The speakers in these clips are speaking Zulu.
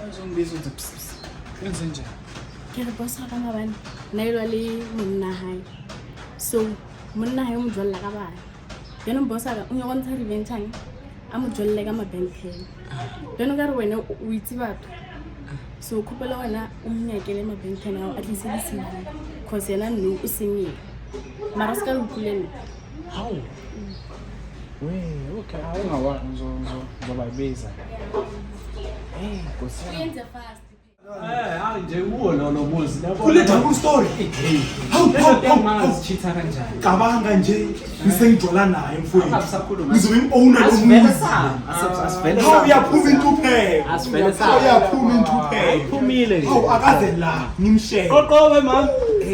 Azongibiza uthi wenze njani? Ke re bosa ka mabane nailwa le monna hae so monna hae mo jwalla ka bana yena bosa ka o nyaka ntsha revenge a mo jwalle ka mabentleng yena ka re wena o itse batho so khopela wena o mnyakele mabentleng a tlise le sina cause yena no o senyile mara ska lukuleni Hawu. Okay, awungawazi ngizobayibiza. Nkosi. yenze fast Hayi nje uwona nomuzi lapho. Kule double story. Hawu chitha kanjani? Cabanga nje ngisengijwala naye mfowethu. Akusakhuluma. Ngizobe owner lo Asivele muzi. sami. Asivele Hawu sami. uyaphuma intuphe. Asivele sami. Uyaphuma intuphe. Iphumile nje. Hawu akaze la ngimshele. Qoqobe mama.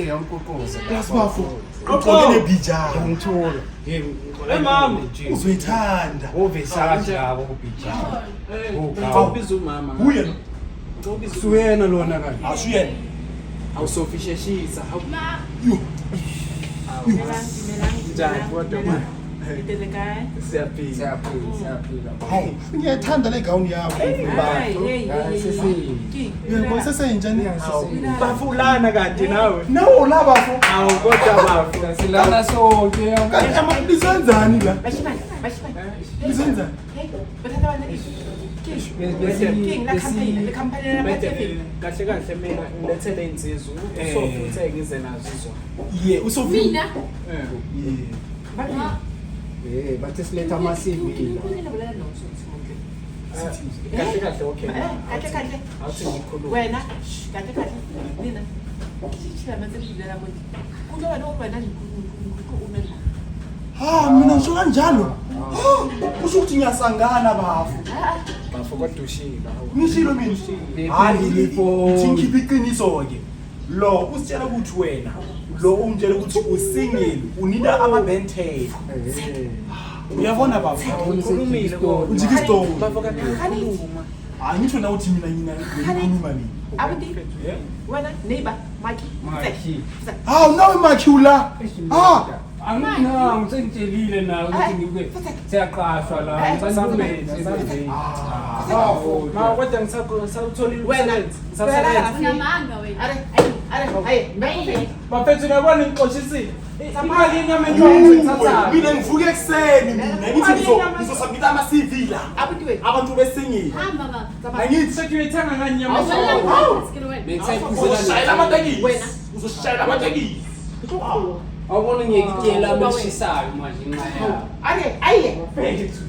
Yonkokoza. Yasibafo. Uqole nebhijana. Ngithola. Mama. Uzoyithanda. Ovesakazi labo kubhijana. Awubiza umama. Uye no. Suyena lona kanje. Asuyena. Awusofisheshisa. Hawu. Yo. Njani kodwa mama? Siyaphila. Siyaphila. Hawu ngiyayithanda le gown yakho. Yebo sesenjani? Bafulana kanti nawe. Nawo la bafo. Awu kodwa bafu. Silana sonke. Kanti amabizenzani la? Bizenzani? Kahle kahle mina ngilethele insizwa uSofi uthe ngize nazo izona. Ye usofi. mina Ye. Bathi siletha amasivile. Kahle kahle okay. Awuthi ngikhuluma. Wena kahle kahle mina sichila manje la manje kulo wena wena ngikukhuluma Ha mina ngisho kanjalo. Kusho ukuthi ngiyasangana bafu. Bafu kodwa ushila. Ngishilo mina. Hayi ngithingiphi iqiniso ke. Lo usitshela ukuthi wena lo umtshela ukuthi usingile unida ama-bentel. Uyabona bafu. Ukhulumile Ujike store. bafu kanti ukhuluma. Hayi ngisho na uthi mina ngikhuluma mina. abuti wena neighbor maki Hawu nawe makhula. Ah Angina ngitshelile nawe ukuthi ngike siyaqashwa la basambeni. Ma kodwa ngisakutholile Wena. umsebenzi. unamanga wena aye Bafethu uyabona ngixoshisile. Imali inyama enjani ngithatha. mina ngivuke ekseni mina ngithi ngizosubmit ama-CV la. abuti wena Abantu besingile. hamba baba Angithi Sekuyithanga nganyama. uzoshayela amatekisi. Wena. Uzoshayela amatekisi. Awubona ngiyekutshela abashisayo manje nxa yayo. aye Bafethu.